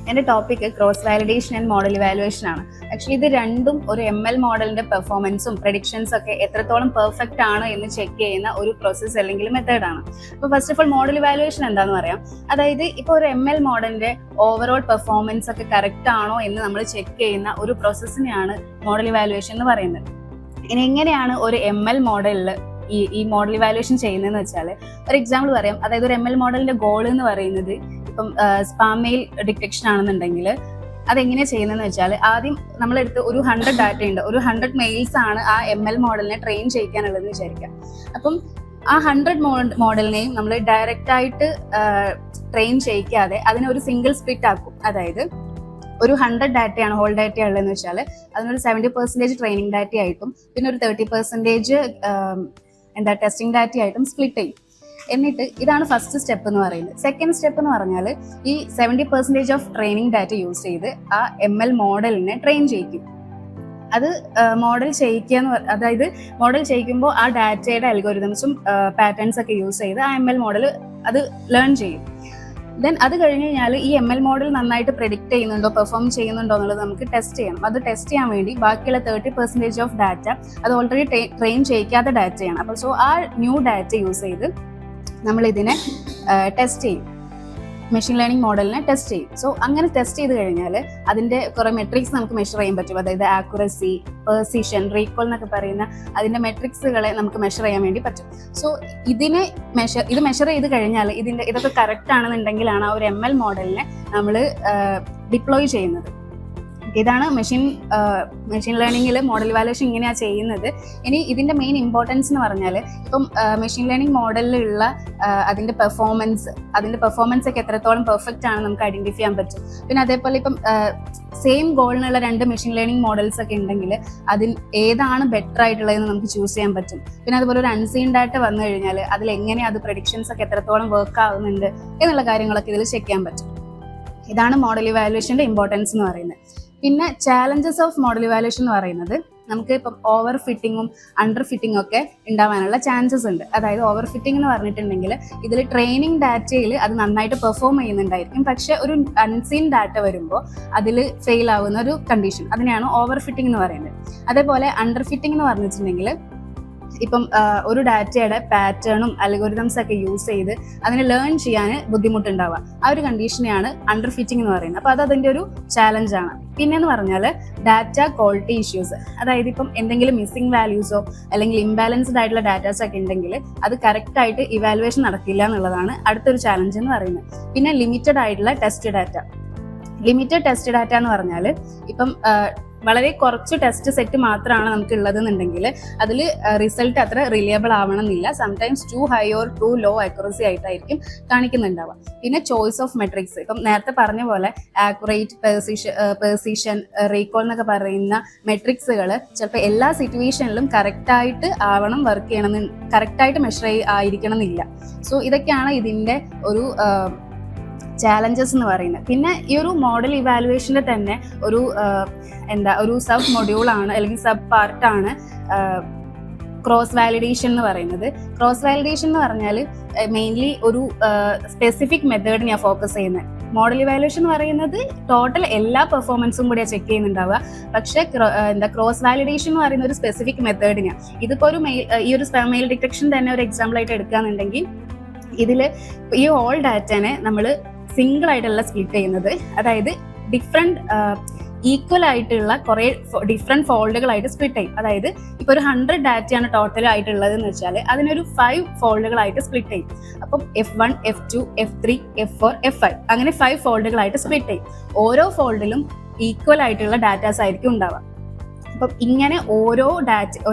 എൻ്റെ topic cross validation and model evaluation ആണ്. Actually ഇത് രണ്ടും ഒരു ML മോഡലിന്റെ പെർഫോമൻസും പ്രഡിക്ഷൻസും ഒക്കെ എത്രത്തോളം പെർഫെക്റ്റ് ആണ് എന്ന് ചെക്ക് ചെയ്യുന്ന ഒരു പ്രോസസ്സ് അല്ലെങ്കിൽ മെത്തേഡാണ്. അപ്പോൾ first of all model evaluation എന്താണെന്ന് പറയാം. അതായത് ഇപ്പോൾ ഒരു ML മോഡലിന്റെ ഓവറോൾ പെർഫോമൻസ് ഒക്കെ കറക്റ്റ് ആണോ എന്ന് നമ്മൾ ചെക്ക് ചെയ്യുന്ന ഒരു പ്രോസസ്സിനെയാണ് മോഡൽ ഇവാലുവേഷൻ എന്ന് പറയുന്നത്. ഇനി എങ്ങനെയാണ് ഒരു ML മോഡലിൽ ഈ മോഡൽ ഇവാലുവേഷൻ ചെയ്യുന്നതെന്ന് വെച്ചാൽ ഒരു എക്സാമ്പിൾ പറയാം. അതായത് ഒരു ML മോഡലിന്റെ ഗോൾ എന്ന് പറയുന്നത് ഇപ്പം സ്പാം മെയിൽ ഡിറ്റക്ഷൻ ആണെന്നുണ്ടെങ്കിൽ അതെങ്ങനെയാണ് ചെയ്യുന്നതെന്ന് വെച്ചാൽ ആദ്യം നമ്മളെടുത്ത് ഒരു 100 ഡാറ്റ ഉണ്ട്, ഒരു 100 മെയിൽസ് ആണ് ആ ML മോഡലിനെ ട്രെയിൻ ചെയ്യിക്കാനുള്ളതെന്ന് വിചാരിക്കാം. അപ്പം ആ 100 മോഡലിനെയും നമ്മൾ ഡയറക്റ്റ് ആയിട്ട് ട്രെയിൻ ചെയ്യിക്കാതെ അതിനെ ഒരു സിംഗിൾ സ്പ്ലിറ്റ് ആക്കും. അതായത് ഒരു 100 ഡാറ്റയാണ് ഹോൾ ഡാറ്റ ഉള്ളതെന്ന് വെച്ചാൽ അതിനൊരു 70% ട്രെയിനിങ് ഡാറ്റ ആയിട്ടും പിന്നെ ഒരു 30% ടെസ്റ്റിംഗ് ഡാറ്റ ആയിട്ടും സ്പ്ലിറ്റ് ചെയ്യും. എന്നിട്ട് ഇതാണ് ഫസ്റ്റ് സ്റ്റെപ്പ് എന്ന് പറയുന്നത്. സെക്കൻഡ് സ്റ്റെപ്പ് എന്ന് പറഞ്ഞാൽ ഈ 70% ഓഫ് ട്രെയിനിങ് ഡാറ്റ യൂസ് ചെയ്ത് ആ ML മോഡലിനെ ട്രെയിൻ ചെയ്യിക്കും. അത് മോഡൽ ചെയ്യിക്കുക അതായത് മോഡൽ ചെയ്യിക്കുമ്പോൾ ആ ഡാറ്റയുടെ അൽഗോരിതംസും പാറ്റേൺസ് ഒക്കെ യൂസ് ചെയ്ത് ആ ML മോഡൽ അത് ലേൺ ചെയ്യും. ദെൻ അത് കഴിഞ്ഞ് കഴിഞ്ഞാൽ ഈ ML മോഡൽ നന്നായിട്ട് പ്രെഡിക്റ്റ് ചെയ്യുന്നുണ്ടോ പെർഫോം ചെയ്യുന്നുണ്ടോ എന്നുള്ളത് നമുക്ക് ടെസ്റ്റ് ചെയ്യണം. അത് ടെസ്റ്റ് ചെയ്യാൻ വേണ്ടി ബാക്കിയുള്ള 30% ഓഫ് ഡാറ്റ അത് ഓൾറെഡി ട്രെയിൻ ചെയ്യിക്കാത്ത ഡാറ്റയാണ്. അപ്പോൾ സോ ആ ന്യൂ ഡാറ്റ യൂസ് ചെയ്ത് നമ്മൾ ഇതിനെ ടെസ്റ്റ് ചെയ്യും, മെഷീൻ ലേണിംഗ് മോഡലിനെ ടെസ്റ്റ് ചെയ്യും. സോ അങ്ങനെ ടെസ്റ്റ് ചെയ്ത് കഴിഞ്ഞാൽ അതിൻ്റെ കുറേ മെട്രിക്സ് നമുക്ക് മെഷർ ചെയ്യാൻ പറ്റും. അതായത് ആക്യുറസി, പെർസിഷൻ, റീകോൾ എന്നൊക്കെ പറയുന്ന അതിൻ്റെ മെട്രിക്സുകളെ നമുക്ക് മെഷർ ചെയ്യാൻ വേണ്ടി പറ്റും. സോ ഇത് മെഷർ ചെയ്ത് കഴിഞ്ഞാൽ ഇതൊക്കെ കറക്റ്റ് ആണെന്നുണ്ടെങ്കിലാണ് ആ ഒരു ML മോഡലിനെ നമ്മൾ ഡിപ്ലോയ് ചെയ്യുന്നത്. ഇതാണ് മെഷീൻ ലേണിംഗിൽ മോഡൽ ഇവാലുവേഷൻ ഇങ്ങനെയാണ് ചെയ്യുന്നത്. ഇനി ഇതിന്റെ മെയിൻ ഇമ്പോർട്ടൻസ് എന്ന് പറഞ്ഞാൽ ഇപ്പം മെഷീൻ ലേണിംഗ് മോഡലിലുള്ള അതിന്റെ പെർഫോമൻസ് ഒക്കെ എത്രത്തോളം പെർഫെക്റ്റ് ആണ് നമുക്ക് ഐഡന്റിഫൈ ചെയ്യാൻ പറ്റും. പിന്നെ അതേപോലെ ഇപ്പം സെയിം ഗോളിനുള്ള 2 മെഷീൻ ലേണിംഗ് മോഡൽസ് ഒക്കെ ഉണ്ടെങ്കിൽ അതിൽ ഏതാണ് ബെറ്റർ ആയിട്ടുള്ളതെന്ന് നമുക്ക് ചൂസ് ചെയ്യാൻ പറ്റും. പിന്നെ അതുപോലെ ഒരു അൺസീൻ ഡാറ്റ വന്നു കഴിഞ്ഞാൽ അതിൽ എങ്ങനെ അത് പ്രഡിക്ഷൻസ് ഒക്കെ എത്രത്തോളം വർക്ക് ആവുന്നുണ്ട് എന്നുള്ള കാര്യങ്ങളൊക്കെ ഇതിൽ ചെക്ക് ചെയ്യാൻ പറ്റും. ഇതാണ് മോഡൽ ഇവാലുവേഷന്റെ ഇമ്പോർട്ടൻസ് എന്ന് പറയുന്നത്. പിന്നെ ചാലഞ്ചസ് ഓഫ് മോഡൽ ഇവാലുവേഷൻ എന്ന് പറയുന്നത് നമുക്ക് ഇപ്പം ഓവർ ഫിറ്റിങ്ങും അണ്ടർ ഫിറ്റിംഗ് ഒക്കെ ഉണ്ടാവാനുള്ള ചാൻസസ് ഉണ്ട്. അതായത് ഓവർ ഫിറ്റിംഗ് എന്ന് പറഞ്ഞിട്ടുണ്ടെങ്കിൽ ഇതിൽ ട്രെയിനിങ് ഡാറ്റയിൽ അത് നന്നായിട്ട് പെർഫോം ചെയ്യുന്നുണ്ടായിരിക്കും, പക്ഷെ ഒരു അൺസീൻ ഡാറ്റ വരുമ്പോൾ അതിൽ ഫെയിൽ ആവുന്ന ഒരു കണ്ടീഷൻ, അതിനെയാണ് ഓവർ ഫിറ്റിംഗ് എന്ന് പറയുന്നത്. അതേപോലെ അണ്ടർ ഫിറ്റിംഗ് എന്ന് പറഞ്ഞിട്ടുണ്ടെങ്കിൽ ഇപ്പം ഒരു ഡാറ്റയുടെ പാറ്റേണും അൽഗോരിതംസ് ഒക്കെ യൂസ് ചെയ്ത് അതിനെ ലേൺ ചെയ്യാൻ ബുദ്ധിമുട്ടുണ്ടാവുക, ആ ഒരു കണ്ടീഷനെയാണ് അണ്ടർ ഫിറ്റിംഗ് എന്ന് പറയുന്നത്. അപ്പോൾ അതിൻ്റെ ഒരു ചാലഞ്ചാണ്. പിന്നെന്ന് പറഞ്ഞാൽ ഡാറ്റ ക്വാളിറ്റി ഇഷ്യൂസ്, അതായത് ഇപ്പം എന്തെങ്കിലും മിസ്സിംഗ് വാല്യൂസോ അല്ലെങ്കിൽ ഇംബാലൻസ്ഡ് ആയിട്ടുള്ള ഡാറ്റാസ് ഒക്കെ ഉണ്ടെങ്കിൽ അത് കറക്റ്റ് ആയിട്ട് ഇവാലുവേഷൻ നടക്കില്ല എന്നുള്ളതാണ് അടുത്തൊരു ചാലഞ്ച് എന്ന് പറയുന്നത്. പിന്നെ ലിമിറ്റഡ് ആയിട്ടുള്ള ടെസ്റ്റ് ഡാറ്റ എന്ന് പറഞ്ഞാൽ ഇപ്പം വളരെ കുറച്ച് ടെസ്റ്റ് സെറ്റ് മാത്രമാണ് നമുക്ക് ഉള്ളതെന്നുണ്ടെങ്കിൽ അതിൽ റിസൾട്ട് അത്ര റിലയബിൾ ആവണമെന്നില്ല. Sometimes too high or too low accuracy ആയിട്ടായിരിക്കും കാണിക്കുന്നുണ്ടാവുക. പിന്നെ ചോയ്സ് ഓഫ് മെട്രിക്സ്, ഇപ്പം നേരത്തെ പറഞ്ഞ പോലെ ആക്യുറേറ്റ്, പെർസിഷൻ, റീകോൾ എന്നൊക്കെ പറയുന്ന മെട്രിക്സുകൾ ചിലപ്പോൾ എല്ലാ സിറ്റുവേഷനിലും കറക്റ്റായിട്ട് ആവണം, വർക്ക് ചെയ്യണം, കറക്റ്റായിട്ട് മെഷർ ആയിരിക്കണം എന്നില്ല. സോ ഇതൊക്കെയാണ് ഇതിൻ്റെ ഒരു ചാലഞ്ചസ് എന്ന് പറയുന്നത്. പിന്നെ ഈ ഒരു മോഡൽ ഇവാലുവേഷൻ്റെ തന്നെ ഒരു സബ് മൊഡ്യൂളാണ് അല്ലെങ്കിൽ സബ് പാർട്ടാണ് ക്രോസ് വാലിഡേഷൻ എന്ന് പറയുന്നത്. ക്രോസ് വാലിഡേഷൻ എന്ന് പറഞ്ഞാൽ മെയിൻലി ഒരു സ്പെസിഫിക് മെത്തേഡിനെയാണ് ഫോക്കസ് ചെയ്യുന്നത്. മോഡൽ ഇവാലുവേഷൻ എന്ന് പറയുന്നത് ടോട്ടൽ എല്ലാ പെർഫോമൻസും കൂടിയാണ് ചെക്ക് ചെയ്യുന്നുണ്ടാവുക. പക്ഷേ ക്രോസ് വാലിഡേഷൻ എന്ന് പറയുന്ന ഒരു സ്പെസിഫിക് മെത്തേഡിനെയാണ്. ഇതിപ്പോൾ ഈ ഒരു സ്പാം മെയിൽ ഡിറ്റക്ഷൻ തന്നെ ഒരു എക്സാമ്പിൾ ആയിട്ട് എടുക്കുകയാണെന്നുണ്ടെങ്കിൽ ഇതിൽ ഈ ഹോൾ ഡാറ്റനെ നമ്മൾ സിംഗിൾ ആയിട്ടല്ല സ്പ്ലിറ്റ് ചെയ്യുന്നത്. അതായത് ഈക്വൽ ആയിട്ടുള്ള കുറേ ഡിഫറെൻറ്റ് ഫോൾഡുകളായിട്ട് സ്പ്ലിറ്റ് ചെയ്യും. അതായത് ഇപ്പോൾ ഒരു 100 ഡാറ്റയാണ് ടോട്ടൽ ആയിട്ടുള്ളതെന്ന് വെച്ചാൽ അതിനൊരു 5 ഫോൾഡുകളായിട്ട് സ്പ്ലിറ്റ് ചെയ്യും. അപ്പം F1, F2, F3, F4, F5 അങ്ങനെ 5 ഫോൾഡുകളായിട്ട് സ്പ്ലിറ്റ് ചെയ്യും. ഓരോ ഫോൾഡിലും ഈക്വൽ ആയിട്ടുള്ള ഡാറ്റാസ് ആയിരിക്കും ഉണ്ടാവുക. അപ്പം ഇങ്ങനെ ഓരോ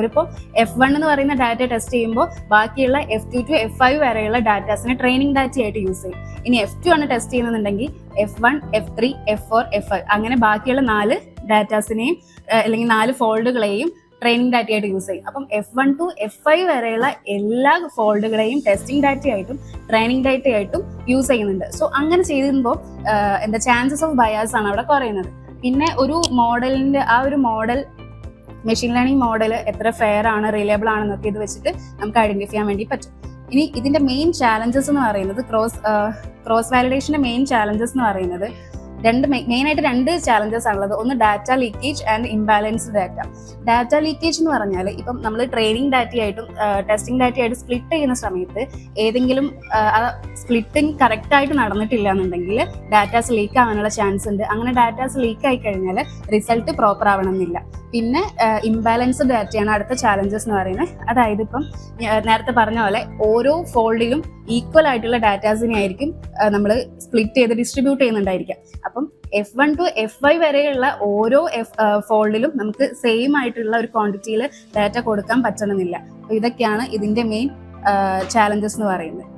ഇപ്പോൾ F1 എന്ന് പറയുന്ന ഡാറ്റ ടെസ്റ്റ് ചെയ്യുമ്പോൾ ബാക്കിയുള്ള F2 to F5 വരെയുള്ള ഡാറ്റാസിനെ ട്രെയിനിങ് ഡാറ്റയായിട്ട് യൂസ് ചെയ്യും. ഇനി F2 ആണ് ടെസ്റ്റ് ചെയ്യുന്നുണ്ടെങ്കിൽ F1, F3, F4, F5 അങ്ങനെ ബാക്കിയുള്ള 4 ഡാറ്റാസിനെയും അല്ലെങ്കിൽ 4 ഫോൾഡുകളെയും ട്രെയിനിങ് ഡാറ്റയായിട്ട് യൂസ് ചെയ്യും. അപ്പം F1 to F5 വരെയുള്ള എല്ലാ ഫോൾഡുകളെയും ടെസ്റ്റിംഗ് ഡാറ്റയായിട്ടും ട്രെയിനിങ് ഡാറ്റയായിട്ടും യൂസ് ചെയ്യുന്നുണ്ട്. സോ അങ്ങനെ ചെയ്യുമ്പോൾ ചാൻസസ് ഓഫ് ബയാസ് ആണ് അവിടെ കുറയുന്നത്. പിന്നെ ഒരു മോഡലിന്റെ ആ ഒരു മോഡൽ മെഷീൻ ലേണിംഗ് മോഡൽ എത്ര ഫെയർ ആണ്, റിലയബിൾ ആണെന്നൊക്കെ ഇത് വെച്ചിട്ട് നമുക്ക് ഐഡന്റിഫൈ ചെയ്യാൻ വേണ്ടി പറ്റും. ഇനി ഇതിന്റെ മെയിൻ ചാലഞ്ചസ് എന്ന് പറയുന്നത് ക്രോസ് വാലിഡേഷന്റെ മെയിൻ ചാലഞ്ചസ് എന്ന് പറയുന്നത് മെയിനായിട്ട് രണ്ട് ചാലഞ്ചസ് ആണുള്ളത്. ഒന്ന് data leakage and imbalanced data. Data leakage എന്ന് പറഞ്ഞാൽ ഇപ്പം നമ്മൾ ട്രെയിനിങ് ഡാറ്റയായിട്ടും ടെസ്റ്റിംഗ് ഡാറ്റയായിട്ടും സ്പ്ലിറ്റ് ചെയ്യുന്ന സമയത്ത് ഏതെങ്കിലും സ്പ്ലിറ്റിംഗ് കറക്റ്റായിട്ട് നടന്നിട്ടില്ല എന്നുണ്ടെങ്കിൽ ഡാറ്റാസ് ലീക്ക് ആവാനുള്ള ചാൻസ് ഉണ്ട്. അങ്ങനെ ഡാറ്റാസ് ലീക്ക് ആയി കഴിഞ്ഞാൽ റിസൾട്ട് പ്രോപ്പർ ആവണമെന്നില്ല. പിന്നെ ഇംബാലൻസ്ഡ് ഡാറ്റയാണ് അടുത്ത ചാലഞ്ചസ് എന്ന് പറയുന്നത്. അതായത് ഇപ്പം നേരത്തെ പറഞ്ഞ പോലെ ഓരോ ഫോൾഡിലും ഈക്വൽ ആയിട്ടുള്ള ഡാറ്റാസിനെ ആയിരിക്കും നമ്മൾ സ്പ്ലിറ്റ് ചെയ്ത് ഡിസ്ട്രിബ്യൂട്ട് ചെയ്യുന്നുണ്ടായിരിക്കാം. അപ്പം F1 to F5 വരെയുള്ള ഓരോ ഫോൾഡിലും നമുക്ക് സെയിം ആയിട്ടുള്ള ഒരു ക്വാണ്ടിറ്റിയിൽ ഡാറ്റ കൊടുക്കാൻ പറ്റണമെന്നില്ല. അപ്പോൾ ഇതൊക്കെയാണ് ഇതിന്റെ മെയിൻ ചാലഞ്ചസ് എന്ന് പറയുന്നത്.